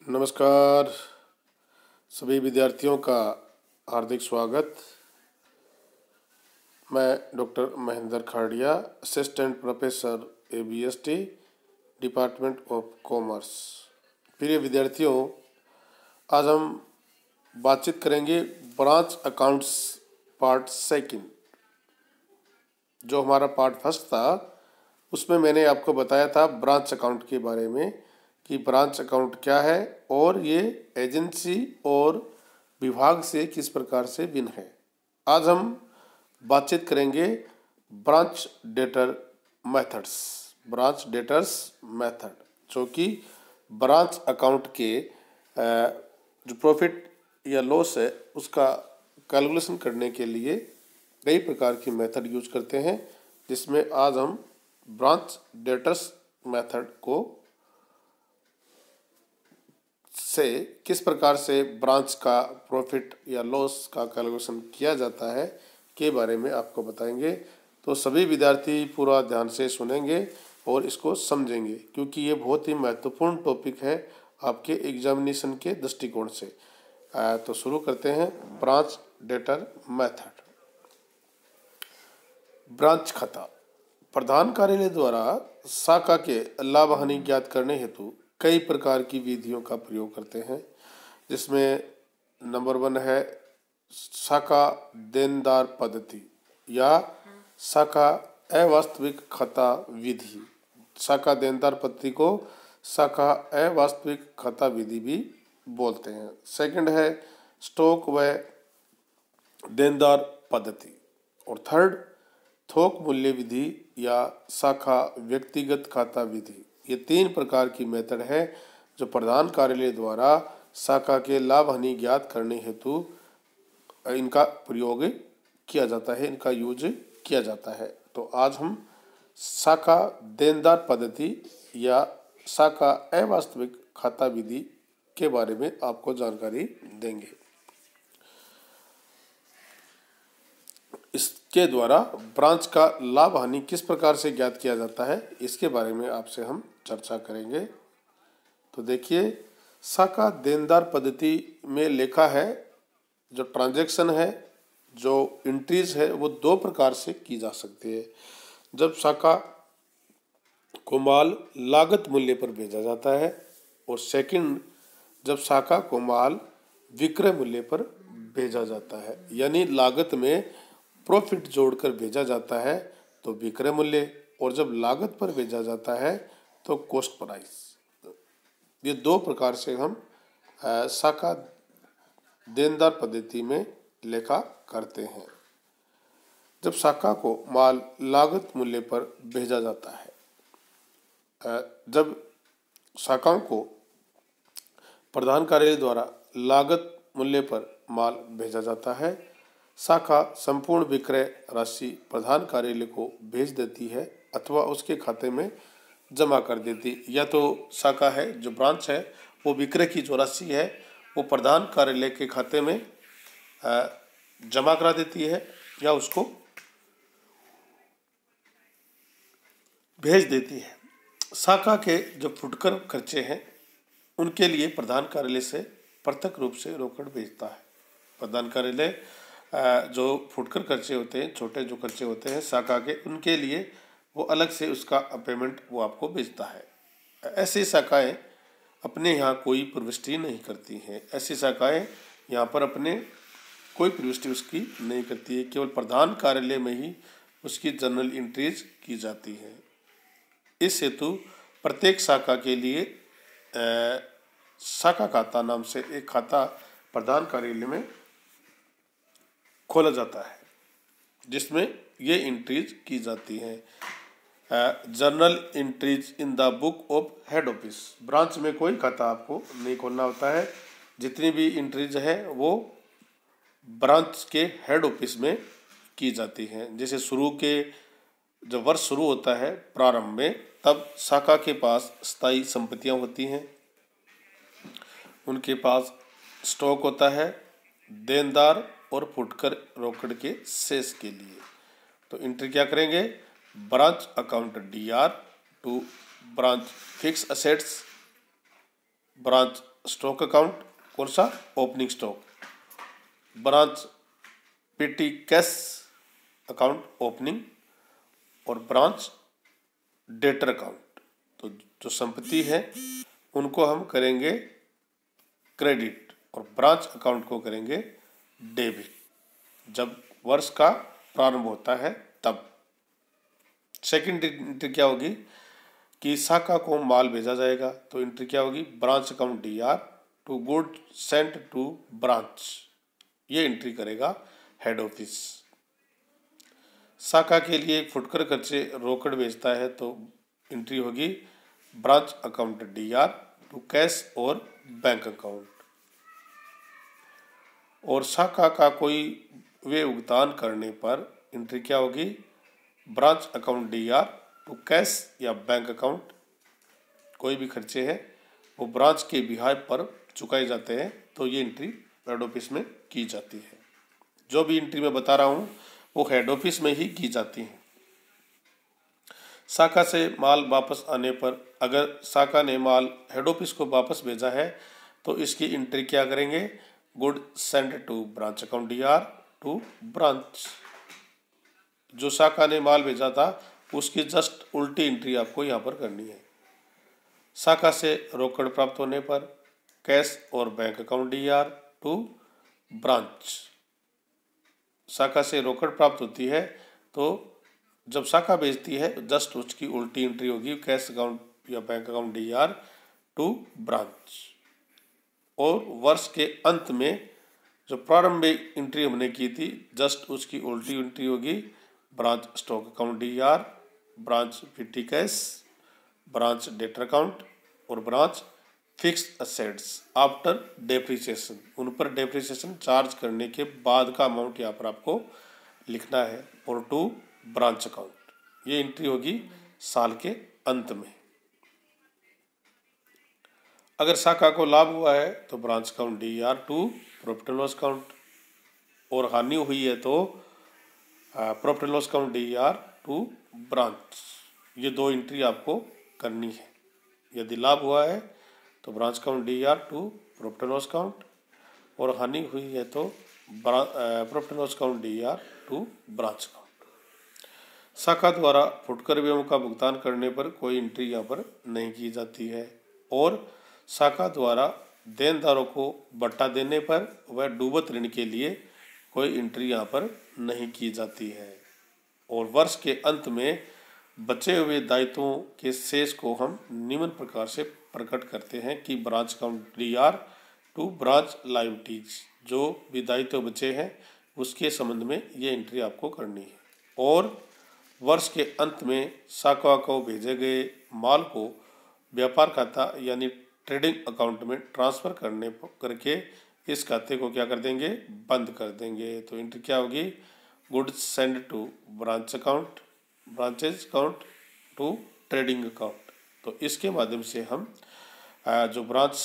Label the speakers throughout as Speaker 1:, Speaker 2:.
Speaker 1: नमस्कार सभी विद्यार्थियों का हार्दिक स्वागत। मैं doctor Mahendra Khadia, assistant professor ABST, department of commerce. प्रिय विद्यार्थियों, आज हम बातचीत करेंगे ब्रांच अकाउंट्स पार्ट सेकंड। जो हमारा पार्ट फर्स्ट था उसमें मैंने आपको बताया था ब्रांच अकाउंट के बारे में कि ब्रांच अकाउंट क्या है और ये एजेंसी और विभाग से किस प्रकार से भिन्न है। आज हम बातचीत करेंगे branch debtor methods, branch debtors method, जो कि ब्रांच अकाउंट के जो प्रॉफिट या लॉस है उसका कैलकुलेशन करने के लिए कई प्रकार की मेथड यूज करते हैं, जिसमें आज हम ब्रांच डेटर्स मेथड को से किस प्रकार से ब्रांच का प्रॉफिट या लॉस का कैलकुलेशन किया जाता है के बारे में आपको बताएंगे। तो सभी विद्यार्थी पूरा ध्यान से सुनेंगे और इसको समझेंगे, क्योंकि ये बहुत ही महत्वपूर्ण टॉपिक है आपके एग्जामिनेशन के दृष्टिकोण से। तो शुरू करते हैं ब्रांच डेटर मेथड। ब्रांच खाता प्रधान कार्यालय द्वारा शाखा के लाभ हानि ज्ञात करने हेतु कई प्रकार की विधियों का प्रयोग करते हैं, जिसमें नंबर 1 है शाखा देनदार पद्धति या शाखा अवास्तविक खाता विधि। शाखा देनदार पद्धति को शाखा अवास्तविक खाता विधि भी बोलते हैं। सेकंड है स्टॉक व देनदार पद्धति। और थर्ड थोक मूल्य विधि या शाखा व्यक्तिगत खाता विधि। ये 3 प्रकार की मेथड है जो प्रधान कार्यालय द्वारा शाखा के लाभ हानि ज्ञात करने हेतु इनका प्रयोग किया जाता है, इनका यूज किया जाता है। तो आज हम शाखा देनदार पद्धति या शाखा अवास्तविक खाता विधि के बारे में आपको जानकारी देंगे। इसके द्वारा ब्रांच का लाभ हानि किस प्रकार से ज्ञात किया जाता है, इसके बारे में आपसे हम चर्चा करेंगे। तो देखिए, शाखा देनदार पद्धति में लिखा है जो ट्रांजैक्शन है, जो एंट्रीज है, वो 2 प्रकार से की जा सकती है। जब शाखा को माल लागत मूल्य पर भेजा जाता है, और सेकंड जब शाखा को माल विक्रय मूल्य पर भेजा जाता है, यानी लागत में प्रॉफिट जोड़कर भेजा जाता है तो विक्रय मूल्य, और जब लागत पर भेजा जाता है तो कॉस्ट प्राइस। ये 2 प्रकार से हम शाखा देनदार पद्धति में लेखा करते हैं। जब शाखा को माल लागत मूल्य पर भेजा जाता है, जब शाखाओं को प्रधान कार्यालय द्वारा लागत मूल्य पर माल भेजा जाता है, शाखा संपूर्ण विक्रय राशि प्रधान कार्यालय को भेज देती है अथवा उसके खाते में जमा कर देती। या तो शाखा है, जो ब्रांच है, वो विक्रय की जो राशि है वो प्रधान कार्यालय के खाते में जमा करा देती है या उसको भेज देती है। शाखा के जो फुटकर खर्चे हैं उनके लिए प्रधान कार्यालय से प्रत्यक्ष रूप से रोकड़ भेजता है। प्रधान कार्यालय जो फुटकर खर्चे होते हैं, छोटे जो खर्चे होते हैं शाखा के, उनके लिए वो अलग से उसका पेमेंट वो आपको भेजता है। ऐसी शाखाएं अपने यहाँ कोई प्रविष्टि नहीं करती हैं। ऐसी शाखाएं यहाँ पर अपने कोई प्रविष्टि उसकी नहीं करती है, केवल प्रधान कार्यालय में ही उसकी जनरल एंट्रीज की जाती है। इस हेतु प्रत्येक शाखा के लिए शाखा खाता नाम से एक खाता प्रधान कार्यालय में खोला जाता है, जिसमें ये एंट्रीज की जाती हैं। Journal entries in the book of head office. Branch में कोई खाता आपको नहीं खोलना होता है। जितनी भी एंट्रीज है वो ब्रांच के हेड ऑफिस में की जाती हैं। जैसे शुरू के जब वर्ष शुरू होता है प्रारंभ में, तब शाखा के पास स्थायी संपत्तियां होती हैं, उनके पास स्टॉक होता है, देनदार और फुटकर रोकड़ के शेष के लिए। तो एंट्री क्या करेंगे, branch account DR to branch fix assets branch stock account कौन सा, opening stock, branch petty cash account opening, और ब्रांच डेटर अकाउंट। तो जो संपत्ति है उनको हम करेंगे क्रेडिट और ब्रांच अकाउंट को करेंगे डेबिट जब वर्ष का प्रारंभ होता है तब। सेकंड एंट्री क्या होगी कि शाखा को माल भेजा जाएगा, तो एंट्री क्या होगी, branch account DR to good sent to branch, ये एंट्री करेगा हेड ऑफिस। शाखा के लिए फुटकर खर्चे रोकड़ भेजता है तो एंट्री होगी branch account DR to cash और बैंक अकाउंट। और शाखा का कोई वे भुगतान करने पर एंट्री क्या होगी, branch account DR to cash या बैंक अकाउंट। कोई भी खर्चे हैं वो ब्रांच के बिहाफ पर चुकाए जाते हैं तो ये एंट्री हेड ऑफिस में की जाती है। जो भी एंट्री मैं बता रहा हूँ वो हेड ऑफिस में ही की जाती है। शाखा से माल वापस आने पर अगर शाखा ने माल हेड ऑफिस को वापस भेजा है तो इसकी एंट्री क्या करेंगे, good send to branch account DR to branch. जो शाखा ने माल भेजा था उसकी जस्ट उल्टी एंट्री आपको यहाँ पर करनी है। शाखा से रोकड़ प्राप्त होने पर कैश और bank account DR to branch. शाखा से रोकड़ प्राप्त होती है तो जब शाखा भेजती है जस्ट उसकी उल्टी एंट्री होगी, कैश अकाउंट या bank account DR to branch. और वर्ष के अंत में जो प्रारंभिक एंट्री हमने की थी जस्ट उसकी उल्टी एंट्री होगी, branch stock account DR, branch petty cash, branch debtor account और branch fixed assets after depreciation. उन पर डेप्रिसिएशन चार्ज करने के बाद का अमाउंट यहाँ पर आपको लिखना है, और टू ब्रांच अकाउंट। ये एंट्री होगी साल के अंत में। अगर शाखा को लाभ हुआ है तो branch account DR to profit and loss account, और हानि हुई है तो profit and loss account DR to branch. ये दो एंट्री आपको करनी है। यदि लाभ हुआ है तो branch account DR to profit and loss account, और हानि हुई है तो profit and loss account DR to branch account. शाखा द्वारा फुटकर व्ययों का भुगतान करने पर कोई एंट्री यहाँ पर नहीं की जाती है, और शाखा द्वारा देनदारों को बट्टा देने पर वह डूबत ऋण के लिए कोई एंट्री यहाँ पर नहीं की जाती है। और वर्ष के अंत में बचे हुए दायित्वों के शेष को हम निम्न प्रकार से प्रकट करते हैं कि branch account DR to branch liabilities. जो भी दायित्व बचे हैं उसके संबंध में ये एंट्री आपको करनी है। और वर्ष के अंत में शाखा को भेजे गए माल को व्यापार खाता यानी ट्रेडिंग अकाउंट में ट्रांसफ़र करके इस खाते को क्या कर देंगे, बंद कर देंगे। तो एंट्री क्या होगी, goods send to branch account, branches account to trading account. तो इसके माध्यम से हम जो ब्रांच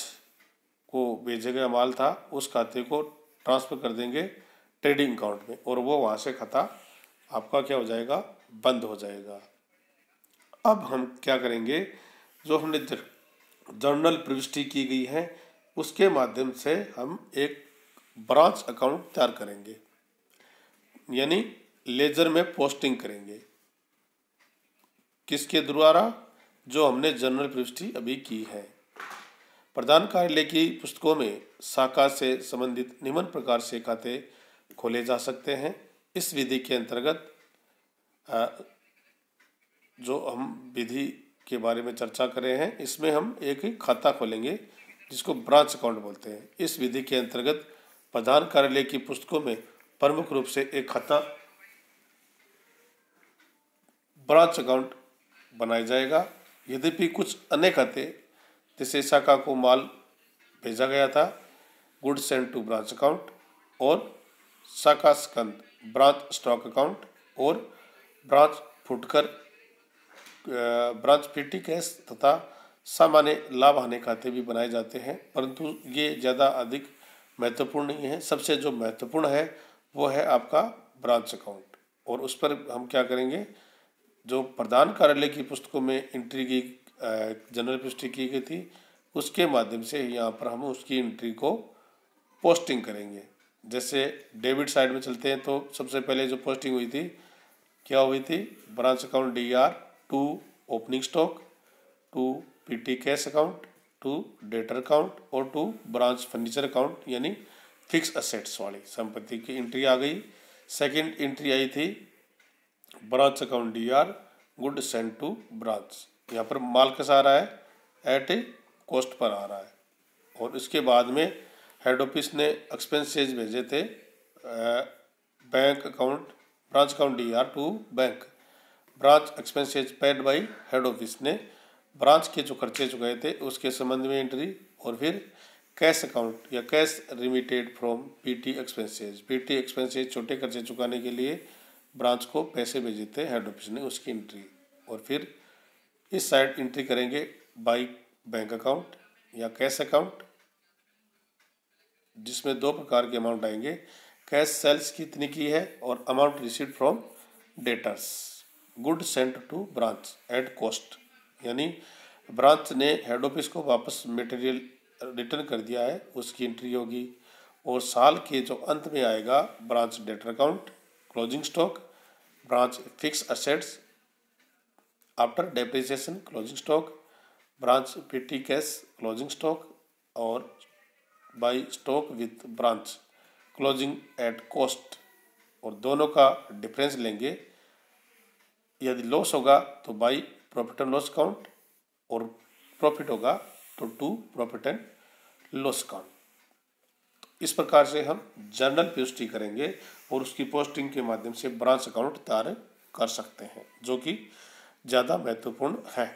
Speaker 1: को भेजा गया माल था उस खाते को ट्रांसफ़र कर देंगे ट्रेडिंग अकाउंट में, और वो वहाँ से खाता आपका क्या हो जाएगा, बंद हो जाएगा। अब हम क्या करेंगे, जो हमने जर्नल प्रविष्टि की गई है उसके माध्यम से हम एक ब्रांच अकाउंट तैयार करेंगे, यानी लेजर में पोस्टिंग करेंगे। किसके द्वारा, जो हमने जर्नल प्रविष्टि अभी की है। प्रधान कार्यालय की पुस्तकों में शाखा से संबंधित निम्न प्रकार से खाते खोले जा सकते हैं। इस विधि के अंतर्गत जो हम विधि के बारे में चर्चा कर रहे हैं इसमें हम एक ही खाता खोलेंगे जिसको ब्रांच अकाउंट बोलते हैं। इस विधि के अंतर्गत प्रधान कार्यालय की पुस्तकों में प्रमुख रूप से एक खाता ब्रांच अकाउंट बनाया जाएगा। यद्यपि कुछ अन्य खाते जैसे शाखा को माल भेजा गया था, good send to branch account, और शाखा स्कंद ब्रांच स्टॉक अकाउंट, और ब्रांच फुटकर ब्रांच पेटी कैश तथा सामान्य लाभ हानि खाते भी बनाए जाते हैं, परंतु ये ज़्यादा अधिक महत्वपूर्ण नहीं है। सबसे जो महत्वपूर्ण है वो है आपका ब्रांच अकाउंट, और उस पर हम क्या करेंगे, जो प्रधान कार्यालय की पुस्तकों में एंट्री की जनरल पुष्टि की गई थी उसके माध्यम से यहाँ पर हम उसकी एंट्री को पोस्टिंग करेंगे। जैसे डेबिट साइड में चलते हैं तो सबसे पहले जो पोस्टिंग हुई थी क्या हुई थी, branch account DR to opening stock, to PT cash account, to debtor account और टू ब्रांच फर्नीचर अकाउंट यानी फिक्स असेट्स वाली संपत्ति की एंट्री आ गई। सेकंड एंट्री आई थी branch account DR good send to branch, यहाँ पर माल कैसा आ रहा है, एट ए कॉस्ट पर आ रहा है। और इसके बाद में हेड ऑफिस ने एक्सपेंसेज भेजे थे bank account branch account DR to bank, branch expenses paid by head office ने ब्रांच के जो खर्चे चुकाए थे उसके संबंध में एंट्री। और फिर कैश अकाउंट या cash remitted from PT expenses छोटे खर्चे चुकाने के लिए ब्रांच को पैसे भेजे थे हेड ऑफिस ने, उसकी एंट्री। और फिर इस साइड एंट्री करेंगे बाई बैंक अकाउंट या कैश अकाउंट, जिसमें दो प्रकार के अमाउंट आएंगे, कैश सेल्स कितनी की है और amount received from debtors good sent to branch at cost, यानी ब्रांच ने हेड ऑफिस को वापस मटेरियल रिटर्न कर दिया है, उसकी एंट्री होगी। और साल के जो अंत में आएगा branch debtor account, closing stock, branch fix assets after depreciation closing stock, branch PT cash closing stock और by stock with branch closing at cost. और दोनों का डिफरेंस लेंगे, यदि लॉस होगा तो by profit and loss account और profit होगा तो to profit and loss account. इस प्रकार से हम जर्नल पोस्टी करेंगे और उसकी पोस्टिंग के माध्यम से ब्रांच अकाउंट तैयार कर सकते हैं, जो कि ज़्यादा महत्वपूर्ण है।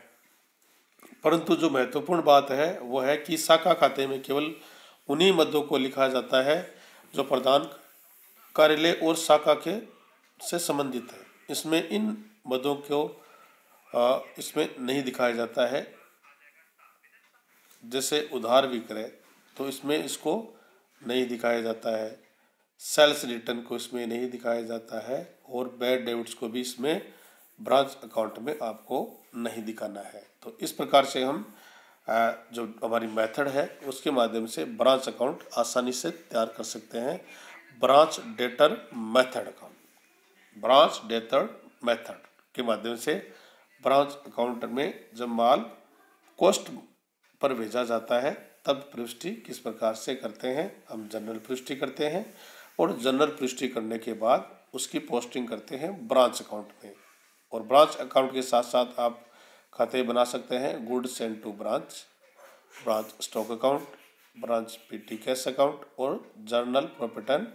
Speaker 1: परंतु जो महत्वपूर्ण बात है वो है कि शाखा खाते में केवल उन्हीं मदों को लिखा जाता है जो प्रधान कार्यालय और शाखा के से संबंधित है। इसमें इन मदों को इसमें नहीं दिखाया जाता है। जैसे उधार विक्रय तो इसमें इसको नहीं दिखाया जाता है, सेल्स रिटर्न को इसमें नहीं दिखाया जाता है और बैड डेबिट्स को भी इसमें ब्रांच अकाउंट में आपको नहीं दिखाना है। तो इस प्रकार से हम जो हमारी मेथड है उसके माध्यम से ब्रांच अकाउंट आसानी से तैयार कर सकते हैं। Branch debtor method account, branch debtor method के माध्यम से ब्रांच अकाउंट में जब माल कॉस्ट पर भेजा जाता है तब प्रविष्टि किस प्रकार से करते हैं, हम जनरल प्रविष्टि करते हैं और जनरल प्रविष्टि करने के बाद उसकी पोस्टिंग करते हैं ब्रांच अकाउंट में। और ब्रांच अकाउंट के साथ साथ आप खाते बना सकते हैं good send to branch, branch stock account, branch PT cash account और journal profit and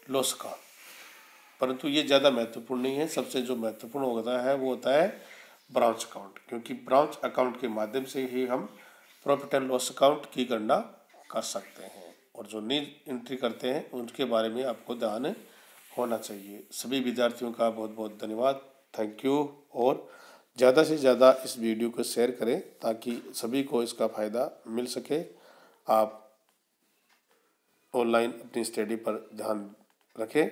Speaker 1: loss account. परंतु ये ज़्यादा महत्वपूर्ण नहीं है, सबसे जो महत्वपूर्ण होता है वो होता है ब्रांच अकाउंट, क्योंकि ब्रांच अकाउंट के माध्यम से ही हम प्रॉफिट एंड लॉस अकाउंट की गणना कर सकते हैं। और जो नीड एंट्री करते हैं उनके बारे में आपको ध्यान होना चाहिए। सभी विद्यार्थियों का बहुत बहुत धन्यवाद, थैंक यू। और ज़्यादा से ज़्यादा इस वीडियो को शेयर करें ताकि सभी को इसका फ़ायदा मिल सके। आप ऑनलाइन अपनी स्टडी पर ध्यान रखें।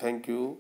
Speaker 1: Thank you.